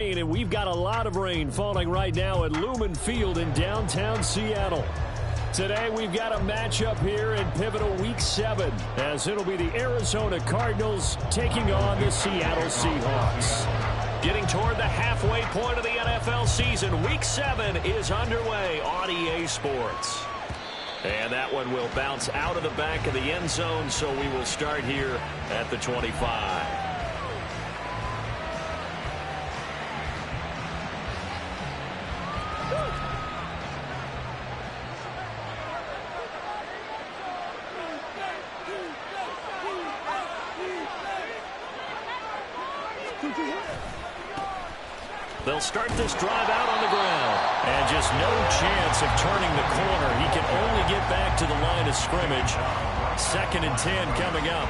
And we've got a lot of rain falling right now at Lumen Field in downtown Seattle. Today we've got a matchup here in pivotal Week 7 as it'll be the Arizona Cardinals taking on the Seattle Seahawks. Getting toward the halfway point of the NFL season, Week 7 is underway on EA Sports. And that one will bounce out of the back of the end zone, so we will start here at the 25. They'll start this drive out on the ground. And just no chance of turning the corner. He can only get back to the line of scrimmage. 2nd and 10 coming up.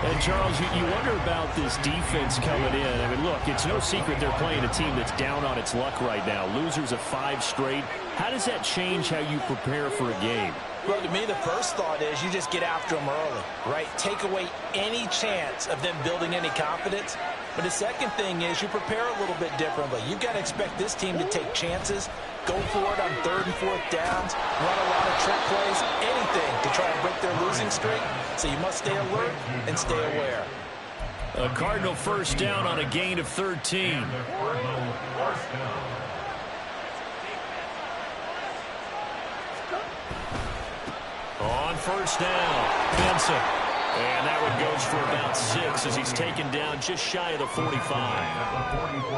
And, Charles, you wonder about this defense coming in. I mean, look, it's no secret they're playing a team that's down on its luck right now. Losers of 5 straight. How does that change how you prepare for a game? Well, to me, the first thought is you just get after them early, right? Take away any chance of them building any confidence. But the second thing is you prepare a little bit differently. You've got to expect this team to take chances, go for it on 3rd and 4th downs, run a lot of trick plays, anything to try and break their losing streak. So you must stay alert and stay aware. A Cardinal first down on a gain of 13. On first down, Benson. And that one goes for about 6 as he's taken down just shy of the 45.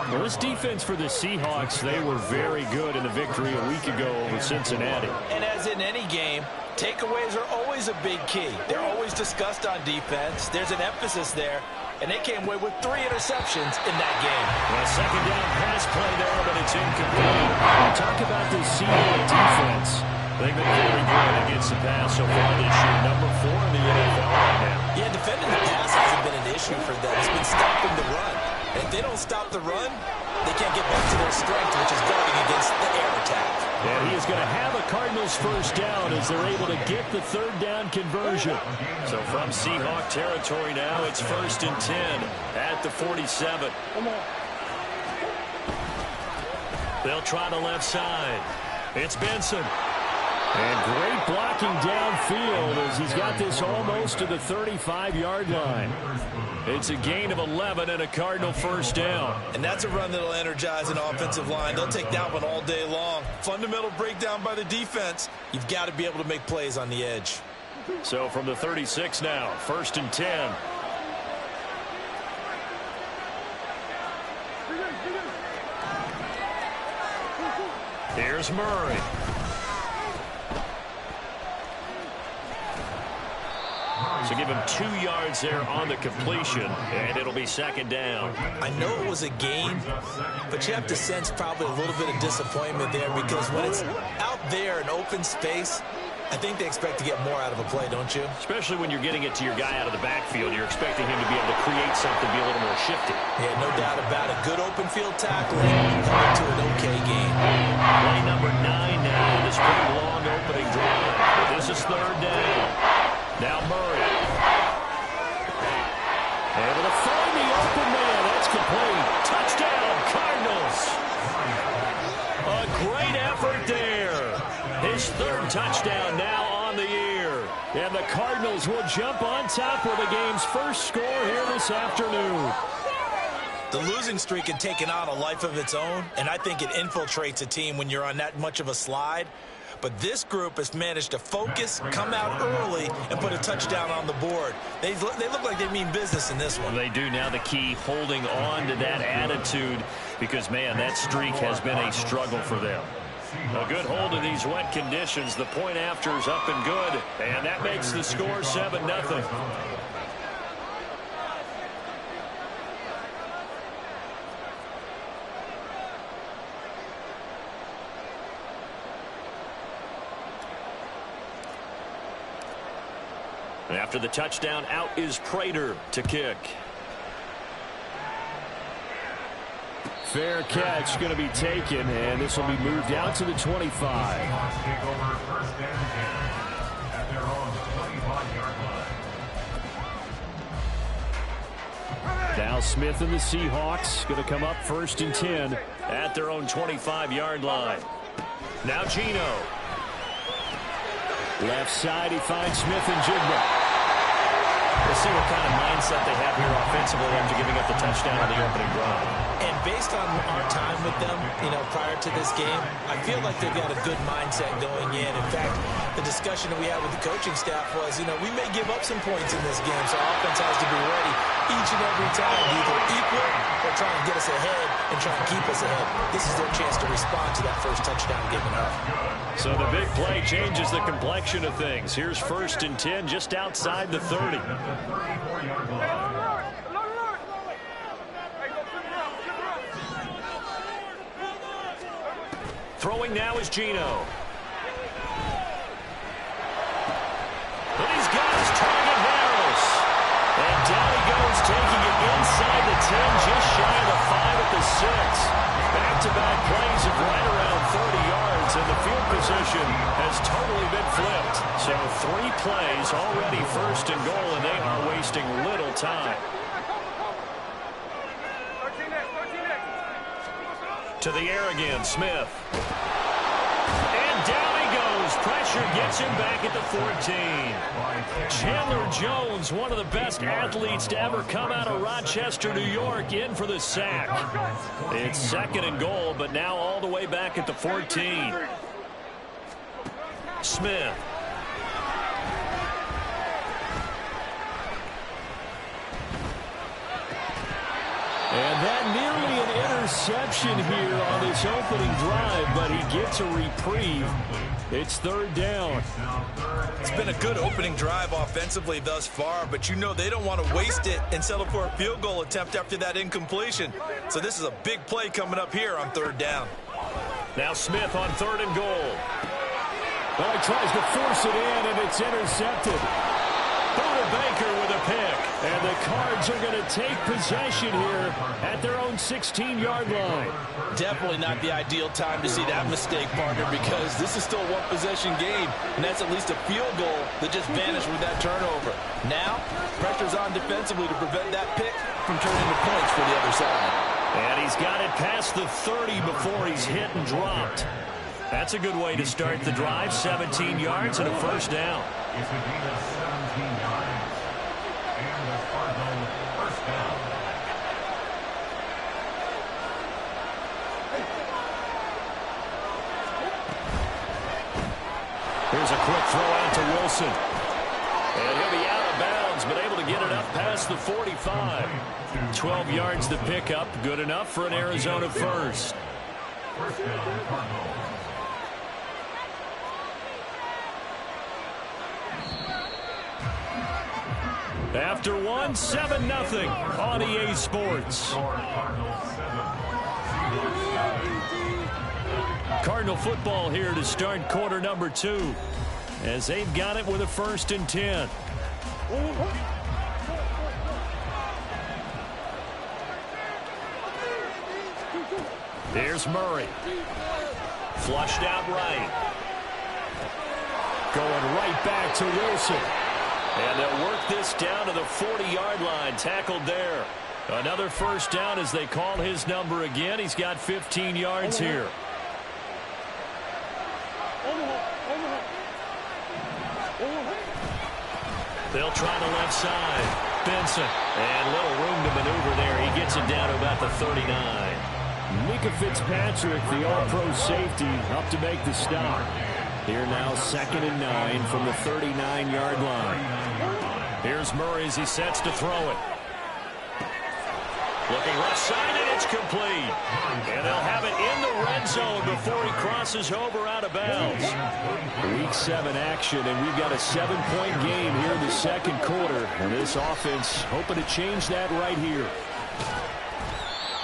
Well, this defense for the Seahawks, they were very good in the victory a week ago over Cincinnati. And as in any game, takeaways are always a big key. They're always discussed on defense. There's an emphasis there. And they came away with 3 interceptions in that game. Well, 2nd down pass play there, but it's incomplete. Talk about this Seahawks defense. They've been very good against the pass so far this year. Number 4 in the NFL right now. Yeah, defending the pass hasn't been an issue for them. It's been stopping the run. And if they don't stop the run, they can't get back to their strength, which is guarding against the air attack. And he is going to have a Cardinals first down as they're able to get the 3rd down conversion. So from Seahawk territory now, it's 1st and 10 at the 47. They'll try the left side. It's Benson. And great blocking downfield as he's got this almost to the 35-yard line. It's a gain of 11 and a Cardinal first down. And that's a run that'll energize an offensive line. They'll take that one all day long. Fundamental breakdown by the defense. You've got to be able to make plays on the edge. So from the 36 now, 1st and 10. Here's Murray. So give him 2 yards there on the completion, and it'll be 2nd down. I know it was a gain, but you have to sense probably a little bit of disappointment there because when it's out there in open space, I think they expect to get more out of a play, don't you? Especially when you're getting it to your guy out of the backfield. You're expecting him to be able to create something, be a little more shifty. Yeah, no doubt about it. Good open field tackling coming to an okay gain. Play number 9 now, this pretty long opening drive. But this is 3rd down. Now Murray. Able to find the open man. That's complete. Touchdown, Cardinals. A great effort there. His 3rd touchdown now on the year. And the Cardinals will jump on top of the game's first score here this afternoon. The losing streak had taken on a life of its own, and I think it infiltrates a team when you're on that much of a slide. But this group has managed to focus, come out early, and put a touchdown on the board. They look like they mean business in this one. They do. Now the key, holding on to that attitude because, man, that streak has been a struggle for them. A good hold of these wet conditions. The point after is up and good, and that makes the score 7-0. After the touchdown, out is Prater to kick. Fair catch going to be taken, and this will be moved out to the 25. Now Smith and the Seahawks going to come up 1st and 10 at their own 25-yard line. Now Geno. Left side, he finds Smith and Jigba. We'll see what kind of mindset they have here offensively after giving up the touchdown on the opening drive. And based on our time with them, prior to this game, I feel like they've got a good mindset going in. In fact, the discussion that we had with the coaching staff was, we may give up some points in this game, so our offense has to be ready each and every time to either equal or try and get us ahead and try and keep us ahead. This is their chance to respond to that first touchdown given up. So the big play changes the complexion of things. Here's 1st and 10 just outside the 30. Throwing now is Geno. And he's got his target Harris. And down he goes, taking it inside the 10, just shy of the 5 at the 6. Back-to-back plays of right around 30 yards, and the field position has totally been flipped. So 3 plays already 1st and goal, and they are wasting little time. To the air again, Smith. And down he goes. Pressure gets him back at the 14. Chandler Jones, one of the best athletes to ever come out of Rochester, New York, in for the sack. It's 2nd and goal, but now all the way back at the 14. Smith. And that nearly an interception here on his opening drive, but he gets a reprieve. It's 3rd down. It's been a good opening drive offensively thus far, but they don't want to waste it and settle for a field goal attempt after that incompletion. So this is a big play coming up here on 3rd down. Now Smith on 3rd and goal. Well, he tries to force it in, and it's intercepted. Buda Baker with a pick. And the Cards are going to take possession here at their own 16-yard line. Definitely not the ideal time to see that mistake, partner, because this is still a one-possession game, and that's at least a field goal that just vanished with that turnover. Now, pressure's on defensively to prevent that pick from turning into points for the other side. And he's got it past the 30 before he's hit and dropped. That's a good way to start the drive. 17 yards and a 1st down. Here's a quick throw out to Wilson. And he'll be out of bounds, but able to get it up past the 45. 12 yards to pick up. Good enough for an Arizona first. After one, 7-0 on EA Sports. Cardinal football here to start quarter number 2, as they've got it with a 1st and 10. Here's Murray. Flushed out right. Going right back to Wilson. And they'll work this down to the 40-yard line. Tackled there. Another 1st down as they call his number again. He's got 15 yards here. They'll try the left side. Benson. And little room to maneuver there. He gets it down to about the 39. Mika Fitzpatrick, the all-pro safety, up to make the stop. Here now 2nd and 9 from the 39-yard line. Here's Murray as he sets to throw it. Looking left side, and it's complete. And they'll have it in the red zone before he crosses over out of bounds. Week 7 action, and we've got a 7-point game here in the 2nd quarter. And this offense hoping to change that right here.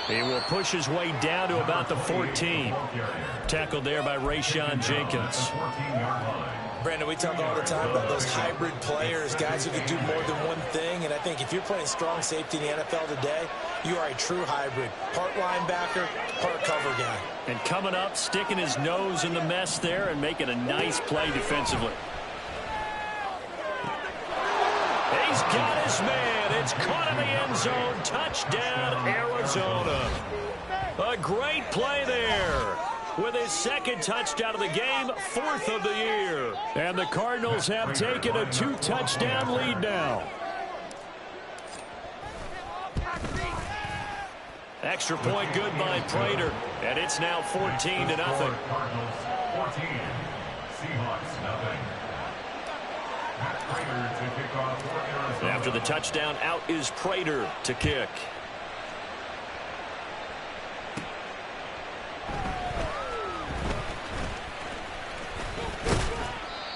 He will push his way down to about the 14. Tackled there by Rayshon Jenkins. Brandon, we talk all the time about those hybrid players, guys who can do more than one thing. And I think if you're playing strong safety in the NFL today, you are a true hybrid. Part linebacker, part cover guy. And coming up, sticking his nose in the mess there and making a nice play defensively. he's got his man. It's caught in the end zone. Touchdown, Arizona. A great play there. With his second touchdown of the game, fourth of the year. And the Cardinals have taken a 2-touchdown lead now. Extra point good by Prater. And it's now 14-0. Cardinals 14, Seahawks nothing. Prater to kick off for Arizona. After the touchdown, out is Prater to kick.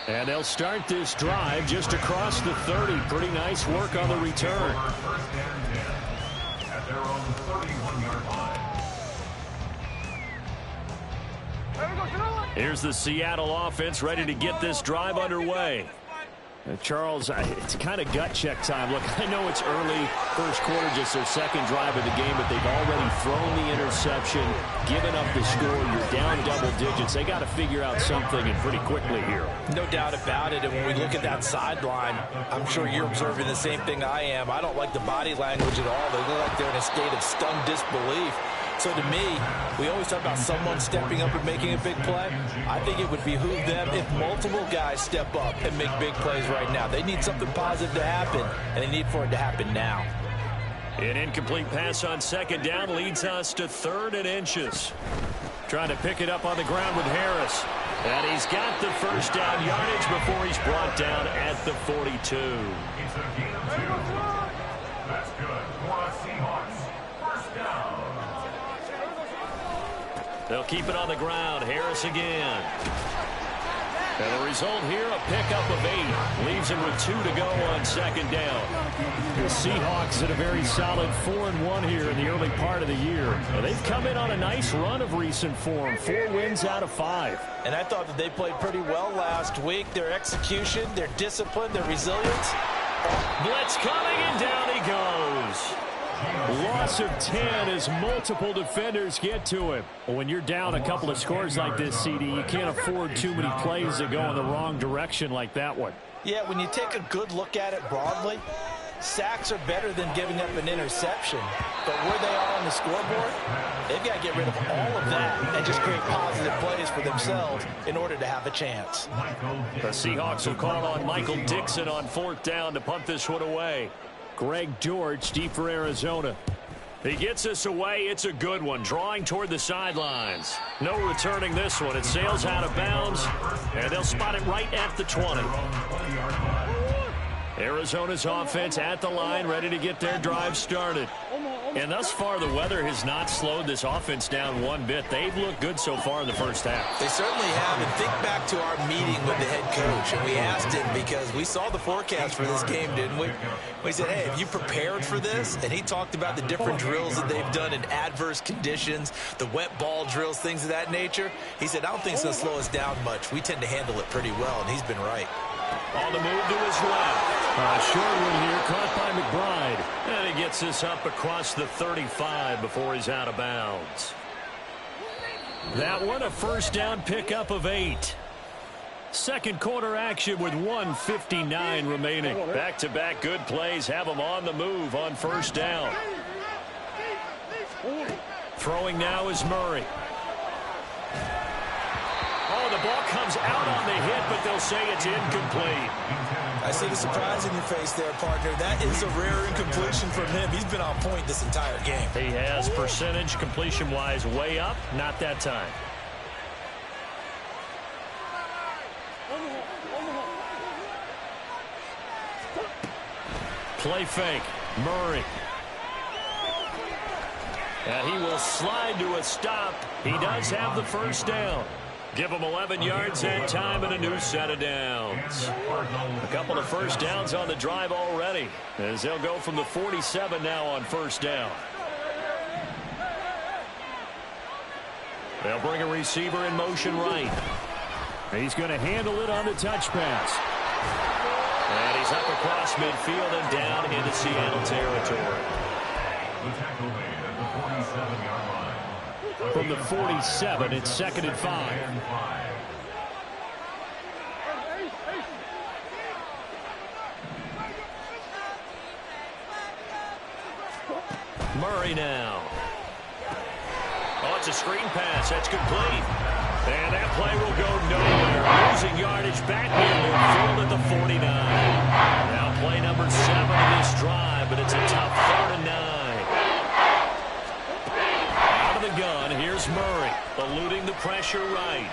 And they'll start this drive just across the 30. Pretty nice work on the return. First and 10 at their own 31-yard line. Here's the Seattle offense ready to get this drive underway. Charles, it's kind of gut check time. Look, I know it's early, first quarter, just their second drive of the game, but they've already thrown the interception, given up the score. You're down double digits. They got to figure out something, and pretty quickly here. No doubt about it. And when we look at that sideline, I'm sure you're observing the same thing I am. I don't like the body language at all. They look like they're in a state of stunned disbelief. So to me, we always talk about someone stepping up and making a big play. I think it would behoove them if multiple guys step up and make big plays right now. They need something positive to happen, and they need for it to happen now. An incomplete pass on second down leads us to 3rd and inches. Trying to pick it up on the ground with Harris. And he's got the first down yardage before he's brought down at the 42. It's a gain of 2. That's good for the Seahawks. First down. They'll keep it on the ground. Harris again. And the result here, a pickup of 8. Leaves him with 2 to go on second down. The Seahawks at a very solid 4-1 here in the early part of the year. And they've come in on a nice run of recent form. 4 wins out of 5. And I thought that they played pretty well last week. Their execution, their discipline, their resilience. Blitz coming, and down he goes. Loss of 10 as multiple defenders get to him. When you're down a couple of scores like this, CD, you can't afford too many plays that go in the wrong direction like that one. Yeah, when you take a good look at it broadly, sacks are better than giving up an interception. But where they are on the scoreboard, they've got to get rid of all of that and just create positive plays for themselves in order to have a chance. The Seahawks will call on Michael Dixon on 4th down to punt this one away. Greg George deep for Arizona. He gets us away. It's a good one. Drawing toward the sidelines. No returning this one. It sails out of bounds, and they'll spot it right at the 20. Arizona's offense at the line, ready to get their drive started. And thus far, the weather has not slowed this offense down one bit. They've looked good so far in the first half. They certainly have. And think back to our meeting with the head coach. And we asked him, because we saw the forecast for this game, didn't we? We said, hey, have you prepared for this? And he talked about the different drills that they've done in adverse conditions, the wet ball drills, things of that nature. He said, I don't think it's going to slow us down much. We tend to handle it pretty well, and he's been right. On the move to his left. A short one here, caught by McBride. And he gets this up across the 35 before he's out of bounds. That one, a first down pickup of 8. Second quarter action with 1:59 remaining. Back-to-back good plays have them on the move on first down. Throwing now is Murray. Oh, the ball comes out on the hit, but they'll say it's incomplete. I see the surprise in your face there, partner. That is a rare incompletion from him. He's been on point this entire game. He has percentage completion-wise way up. Not that time. Play fake. Murray. And he will slide to a stop. He does have the first down. Give them 11 yards that time and a new set of downs. A couple of first downs on the drive already, as they'll go from the 47 now on first down. They'll bring a receiver in motion right. He's going to handle it on the touch pass. And he's up across midfield and down into Seattle territory. The tackle made at the 47-yard line. From the 47, it's 2nd and 5. Murray now. Oh, it's a screen pass. That's complete. And that play will go nowhere. Losing yardage back near midfield at the 49. Now play number 7 of this drive, but it's a tough 3rd and 9. Out of the gun, here's Murray, eluding the pressure right.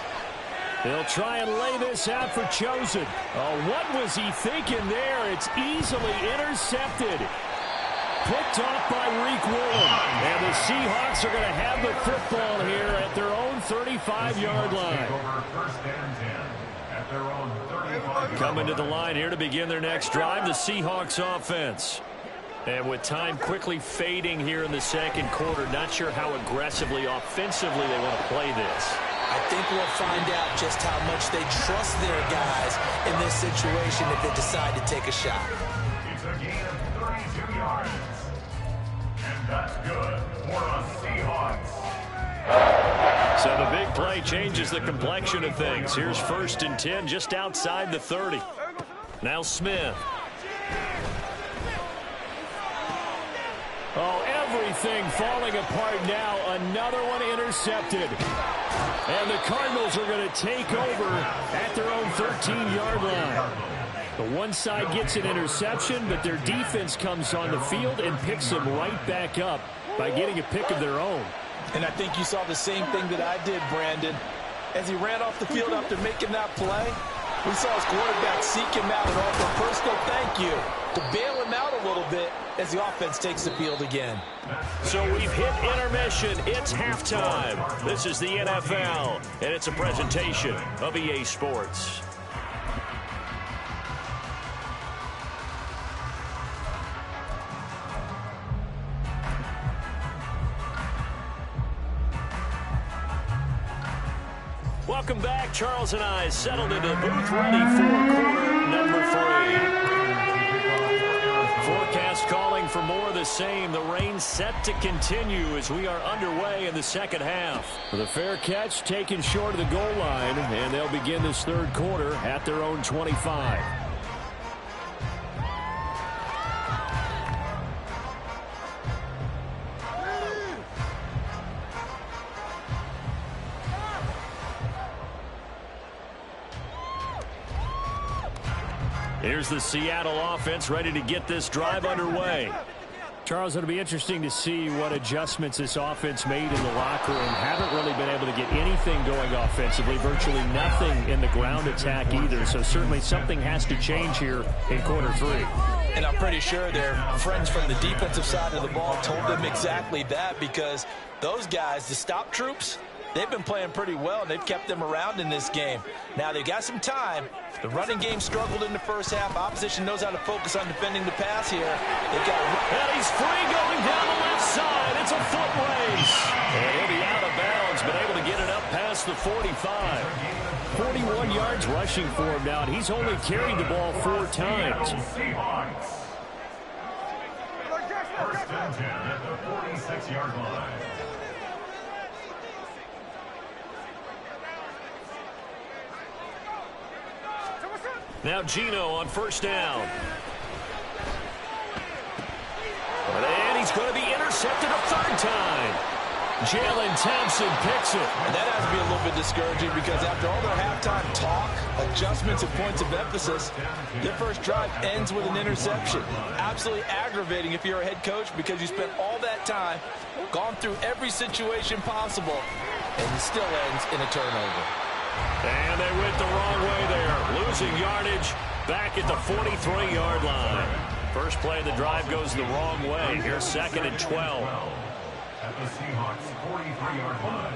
They'll try and lay this out for Chosen. Oh, what was he thinking there? It's easily intercepted. Picked off by Reek Woolen. And the Seahawks are going to have the football here at their own 35-yard line. Coming to the line here to begin their next drive, the Seahawks offense. And with time quickly fading here in the second quarter, not sure how aggressively, offensively they want to play this. I think we'll find out just how much they trust their guys in this situation if they decide to take a shot. It's a gain of 32 yards. And that's good for the Seahawks. So the big play changes the complexion of things. Here's 1st and 10 just outside the 30. Now Smith. Oh, everything falling apart now. Another one intercepted. And the Cardinals are going to take over at their own 13-yard line. The one side gets an interception, but their defense comes on the field and picks them right back up by getting a pick of their own. And I think you saw the same thing that I did, Brandon. As he ran off the field after making that play, we saw his quarterback seek him out and offer a personal thank you to bail him out a little bit as the offense takes the field again. So we've hit intermission. It's halftime. This is the NFL, and it's a presentation of EA Sports. Welcome back. Charles and I settled into the booth, ready for quarter number 3. Forecast calling for more of the same. The rain set to continue as we are underway in the second half. The fair catch taken short of the goal line, and they'll begin this third quarter at their own 25. Here's the Seattle offense ready to get this drive underway. Charles, it'll be interesting to see what adjustments this offense made in the locker room. Haven't really been able to get anything going offensively, virtually nothing in the ground attack either. So certainly something has to change here in quarter 3. And I'm pretty sure their friends from the defensive side of the ball told them exactly that, because those guys, the stop troops, they've been playing pretty well. They've kept them around in this game. Now they've got some time. The running game struggled in the first half. Opposition knows how to focus on defending the pass here. They've got and he's free going down the left side. It's a foot race. And he'll be out of bounds, but able to get it up past the 45. 41 yards rushing for him now. He's only carried the ball 4 times. First and 10 at the 46-yard line. Now Gino on first down. And he's going to be intercepted a 3rd time. Jalen Thompson picks it. And that has to be a little bit discouraging, because after all their halftime talk, adjustments and points of emphasis, their first drive ends with an interception. Absolutely aggravating if you're a head coach, because you spent all that time, gone through every situation possible, and it still ends in a turnover. And they went the wrong way there. Losing yardage back at the 43-yard line. First play of the drive goes the wrong way. Here's 2nd and 12. At the Seahawks 43-yard line.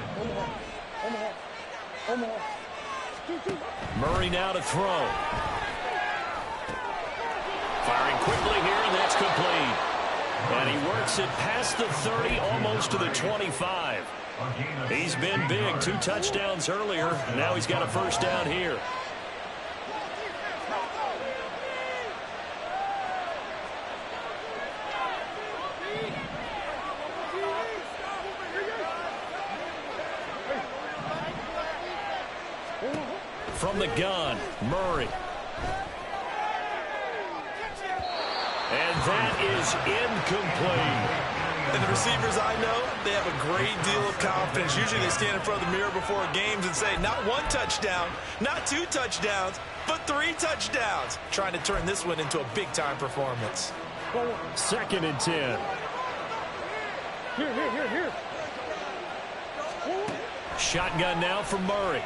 Murray now to throw. Firing quickly here, and that's complete. And he works it past the 30, almost to the 25. He's been big. 2 touchdowns earlier. Now he's got a first down here. From the gun, Murray. And that is incomplete. And the receivers I know, they have a great deal of confidence. Usually they stand in front of the mirror before games and say, not one touchdown, not two touchdowns, but 3 touchdowns. Trying to turn this one into a big-time performance. 2nd and 10. Here. Shotgun now for Murray.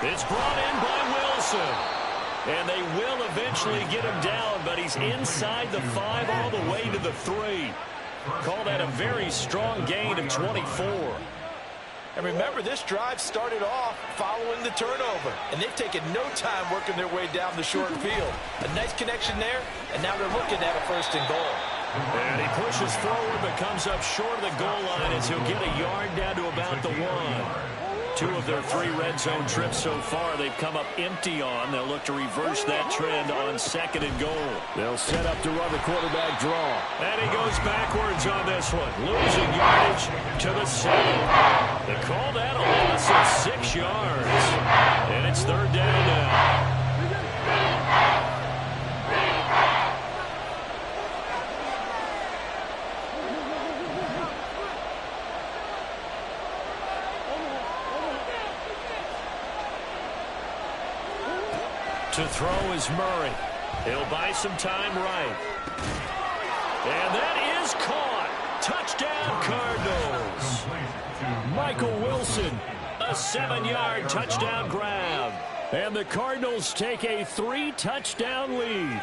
It's brought in by Wilson. And they will eventually get him down, but he's inside the 5 all the way to the 3. Call that a very strong gain of 24. And remember, this drive started off following the turnover, and they've taken no time working their way down the short field. A nice connection there, and now they're looking at a 1st and goal. And he pushes forward but comes up short of the goal line as he'll get a yard down to about the 1. 2 of their 3 red zone trips so far they've come up empty on. They'll look to reverse that trend on 2nd and goal. They'll set up to run the quarterback draw. And he goes backwards on this one, losing yardage to the 7. They call that a loss of 6 yards. And it's 3rd down now. To throw is Murray. He'll buy some time right. And that is caught. Touchdown, Cardinals. Michael Wilson, a 7-yard touchdown grab. And the Cardinals take a 3-touchdown lead.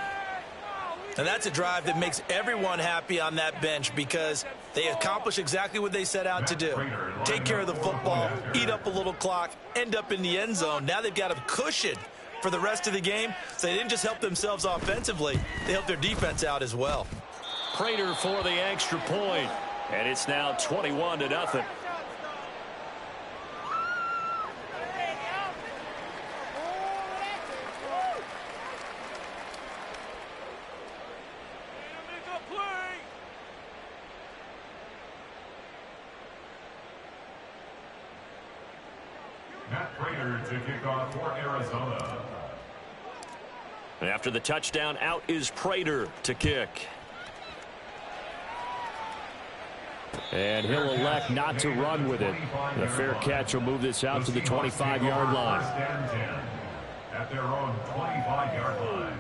And that's a drive that makes everyone happy on that bench because they accomplish exactly what they set out to do. Take care of the football, eat up a little clock, end up in the end zone. Now they've got a cushion for the rest of the game, so they didn't just help themselves offensively, they helped their defense out as well. Prater for the extra point, and it's now 21-0. Prater to kick off for Arizona. And after the touchdown, out is Prater to kick. And he'll elect not to run with it. The fair catch will move this out to the 25-yard line. At their own 25-yard line.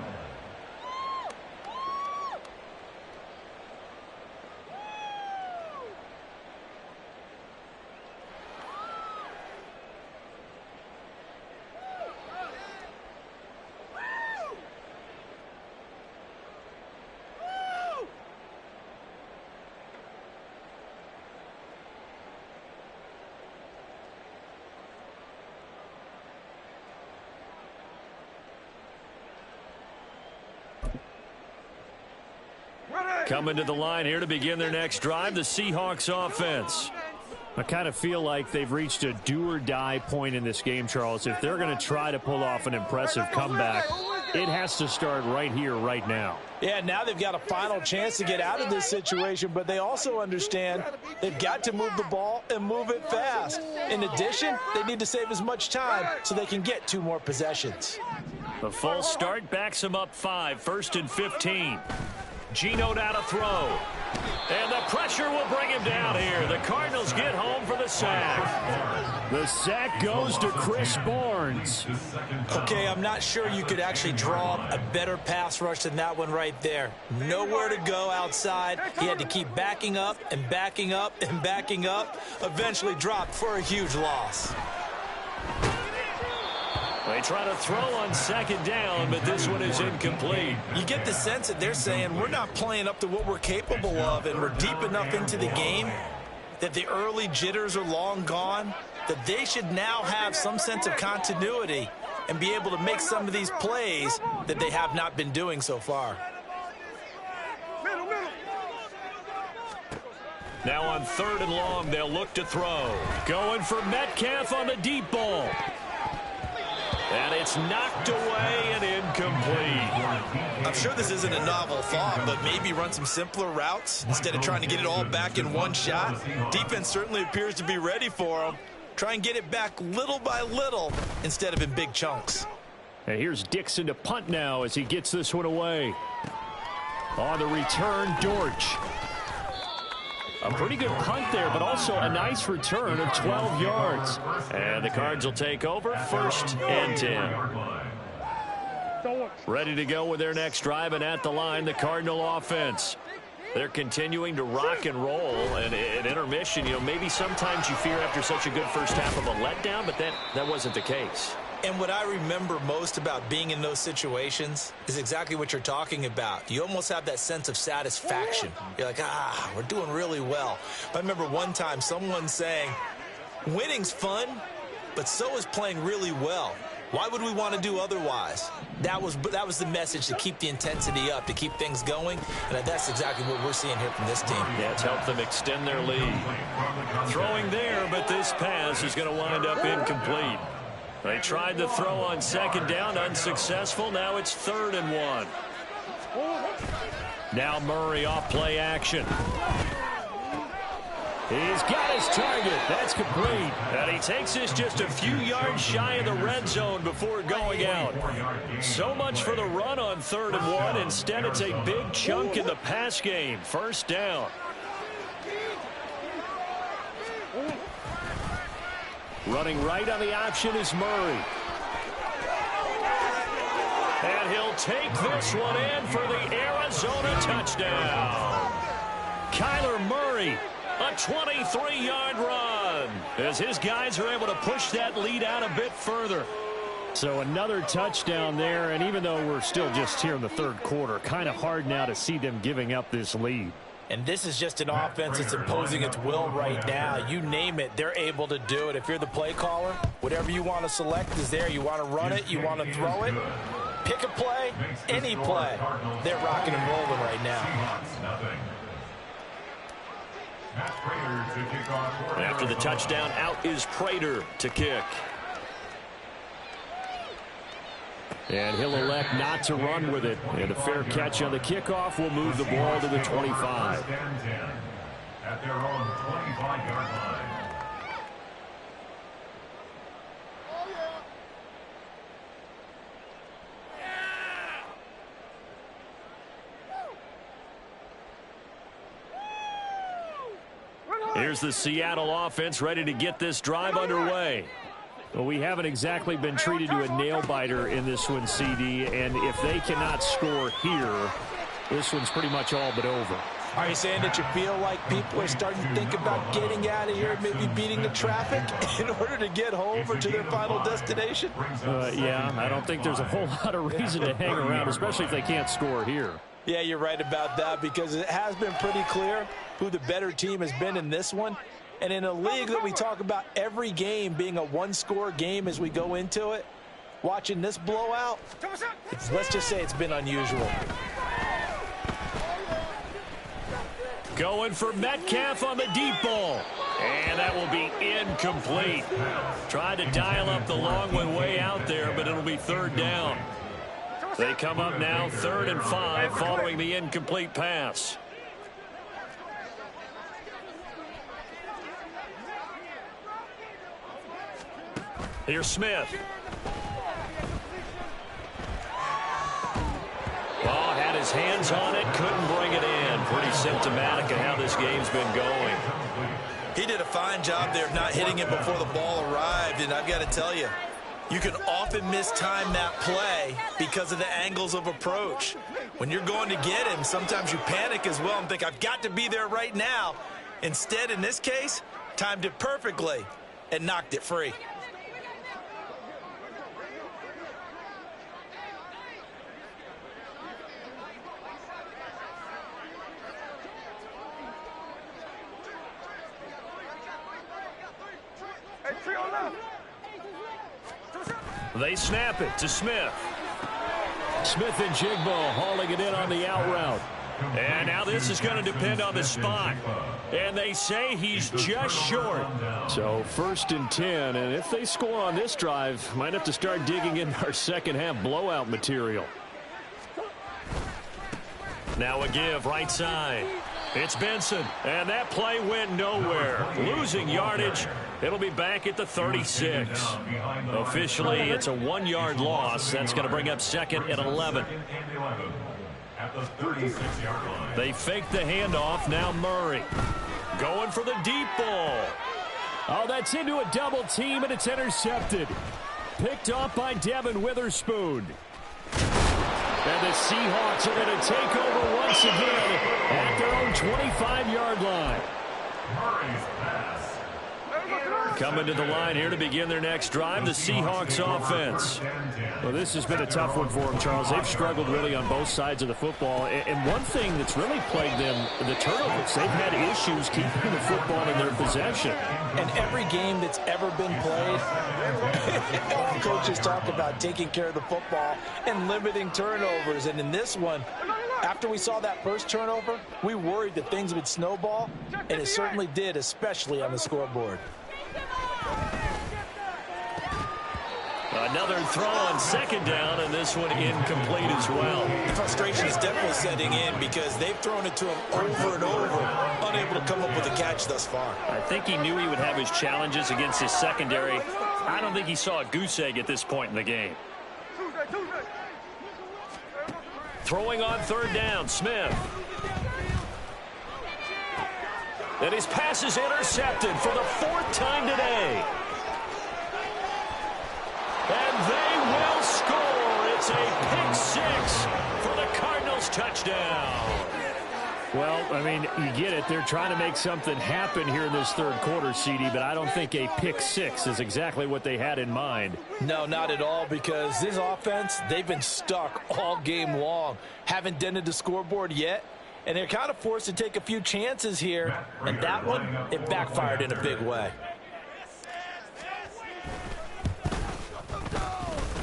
Coming to the line here to begin their next drive, the Seahawks offense. I kind of feel like they've reached a do-or-die point in this game, Charles. If they're going to try to pull off an impressive comeback, it has to start right here, right now. Yeah, now they've got a final chance to get out of this situation, but they also understand they've got to move the ball and move it fast. In addition, they need to save as much time so they can get 2 more possessions. The false start backs them up 5, 1st and 15. Geno now to throw. And the pressure will bring him down here. The Cardinals get home for the sack. The sack goes to Chris Barnes. Okay, I'm not sure you could actually draw a better pass rush than that one right there. Nowhere to go outside. He had to keep backing up and backing up and backing up. Eventually dropped for a huge loss. They try to throw on 2nd down, but this one is incomplete. You get the sense that they're saying we're not playing up to what we're capable of, and we're deep enough into the game that the early jitters are long gone, that they should now have some sense of continuity and be able to make some of these plays that they have not been doing so far. Now on 3rd and long, they'll look to throw. Going for Metcalf on the deep ball. And it's knocked away and incomplete. I'm sure this isn't a novel thought, but maybe run some simpler routes instead of trying to get it all back in one shot. Defense certainly appears to be ready for them. Try and get it back little by little instead of in big chunks. And here's Dixon to punt now as he gets this one away. On the return, Dortch. A pretty good punt there, but also a nice return of 12 yards. And the Cards will take over 1st and 10. Ready to go with their next drive, and at the line, the Cardinal offense. They're continuing to rock and roll, and at intermission, maybe sometimes you fear after such a good first half of a letdown, but that wasn't the case. And what I remember most about being in those situations is exactly what you're talking about. You almost have that sense of satisfaction. You're like, we're doing really well. I remember one time someone saying, winning's fun, but so is playing really well. Why would we want to do otherwise? That was the message, to keep the intensity up, to keep things going, and that's exactly what we're seeing here from this team. Yeah, it's helped them extend their lead. Throwing there, but this pass is going to wind up incomplete. They tried to throw on 2nd down, unsuccessful. Now it's 3rd and 1. Now Murray off play action. He's got his target. That's complete. And he takes this just a few yards shy of the red zone before going out. So much for the run on 3rd and 1. Instead, it's a big chunk in the pass game. 1st down. Running right on the option is Murray. And he'll take this one in for the Arizona touchdown. Kyler Murray, a 23-yard run, as his guys are able to push that lead out a bit further. So another touchdown there, and even though we're still just here in the 3rd quarter, kind of hard now to see them giving up this lead. And this is just an offense that's imposing its will right now. You name it, they're able to do it. If you're the play caller, whatever you want to select is there. You want to run it, you want to throw it, pick a play, any play. They're rocking and rolling right now. After the touchdown, out is Prater to kick. And he'll elect not to run with it. And a fair catch on the kickoff will move the ball to the 25. At their own 25-yard line. Here's the Seattle offense ready to get this drive underway. Well, we haven't exactly been treated to a nail-biter in this one, CD, and if they cannot score here, this one's pretty much all but over. Are you saying that you feel like people are starting to think about getting out of here, maybe beating the traffic in order to get home or to their final destination? Yeah, I don't think there's a whole lot of reason to hang around, especially if they can't score here. Yeah, you're right about that, because it has been pretty clear who the better team has been in this one. And in a league that we talk about every game being a one-score game as we go into it, watching this blowout, let's just say it's been unusual. Going for Metcalf on the deep ball. And that will be incomplete. Tried to dial up the long one way out there, but it'll be 3rd down. They come up now 3rd and 5 following the incomplete pass. Here's Smith. Oh, had his hands on it, couldn't bring it in. Pretty symptomatic of how this game's been going. He did a fine job there of not hitting it before the ball arrived, and I've got to tell you, you can often mistime that play because of the angles of approach. When you're going to get him, sometimes you panic as well and think, I've got to be there right now. Instead, in this case, timed it perfectly and knocked it free. They snap it to Smith. Smith and Jigbo hauling it in on the out route. And now this is going to depend on the spot. And they say he's just short. So 1st and 10, and if they score on this drive, might have to start digging in our second half blowout material. Now a give right side. It's Benson, and that play went nowhere. Losing yardage. It'll be back at the 36. Officially, it's a 1-yard loss. That's going to bring up 2nd and 11. at the 36-yard line. They fake the handoff. Now Murray going for the deep ball. Oh, that's into a double team, and it's intercepted. Picked off by Devin Witherspoon. And the Seahawks are going to take over once again at their own 25-yard line. Murray's pass. Coming to the line here to begin their next drive, the Seahawks offense. Well, this has been a tough one for them, Charles. They've struggled really on both sides of the football. And one thing that's really plagued them, the turnovers. They've had issues keeping the football in their possession. And every game that's ever been played, coaches talk about taking care of the football and limiting turnovers. And in this one, after we saw that first turnover, we worried that things would snowball, and it certainly did, especially on the scoreboard. Another throw on second down, and this one incomplete as well. The frustration is definitely setting in because they've thrown it to him over and over, unable to come up with a catch thus far. I think he knew he would have his challenges against his secondary. I don't think he saw a goose egg at this point in the game. Throwing on third down, Smith. And his pass is intercepted for the fourth time today. And they will score. It's a pick six for the Cardinals touchdown. Well, I mean, you get it. They're trying to make something happen here in this third quarter, CD, but I don't think a pick six is exactly what they had in mind. No, not at all, because this offense, they've been stuck all game long. Haven't dented the scoreboard yet, and they're kind of forced to take a few chances here, and that one, it backfired in a big way.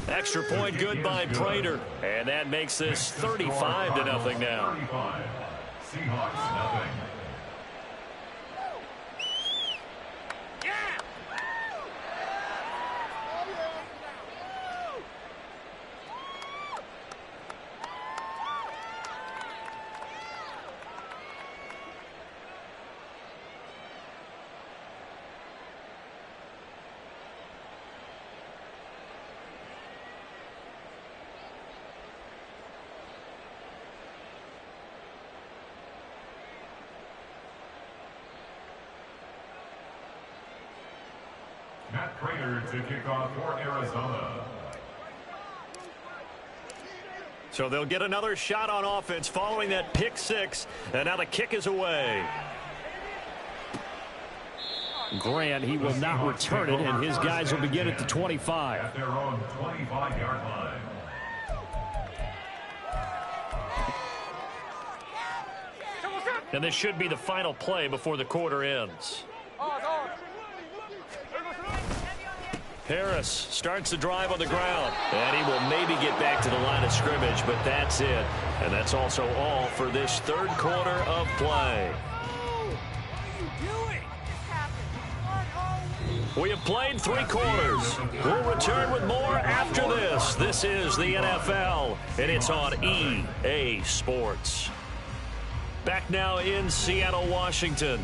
Extra point good by Prater, and that makes this 35-0 now. Seahawks, nothing. Matt Prater to kick off for Arizona. So they'll get another shot on offense following that pick six, and now the kick is away. Grant, he will not return it, and his guys will begin at the 25. At their own 25-yard line. And this should be the final play before the quarter ends. Harris starts the drive on the ground, and he will maybe get back to the line of scrimmage, but that's it. And that's also all for this third quarter of play. We have played 3 quarters. We'll return with more after this. This is the NFL, and it's on EA Sports. Back now in Seattle, Washington.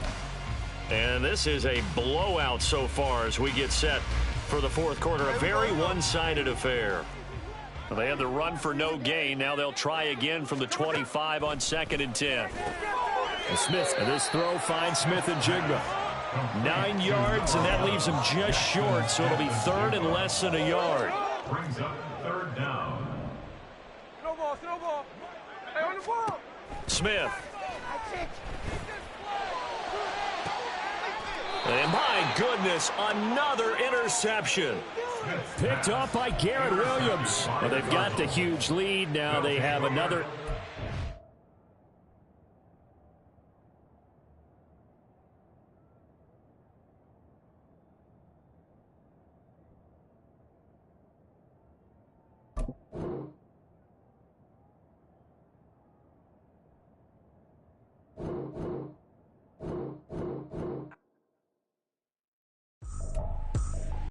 And this is a blowout so far as we get set for the fourth quarter. A very one-sided affair. They had the run for no gain. Now they'll try again from the 25 on 2nd and 10. And Smith, and this throw finds Smith and Jigba. 9 yards, and that leaves him just short, so it'll be third and less than a yard. Brings up third down. Smith. And my goodness, another interception. Picked off by Garrett Williams. Well, they've got the huge lead. Now they have another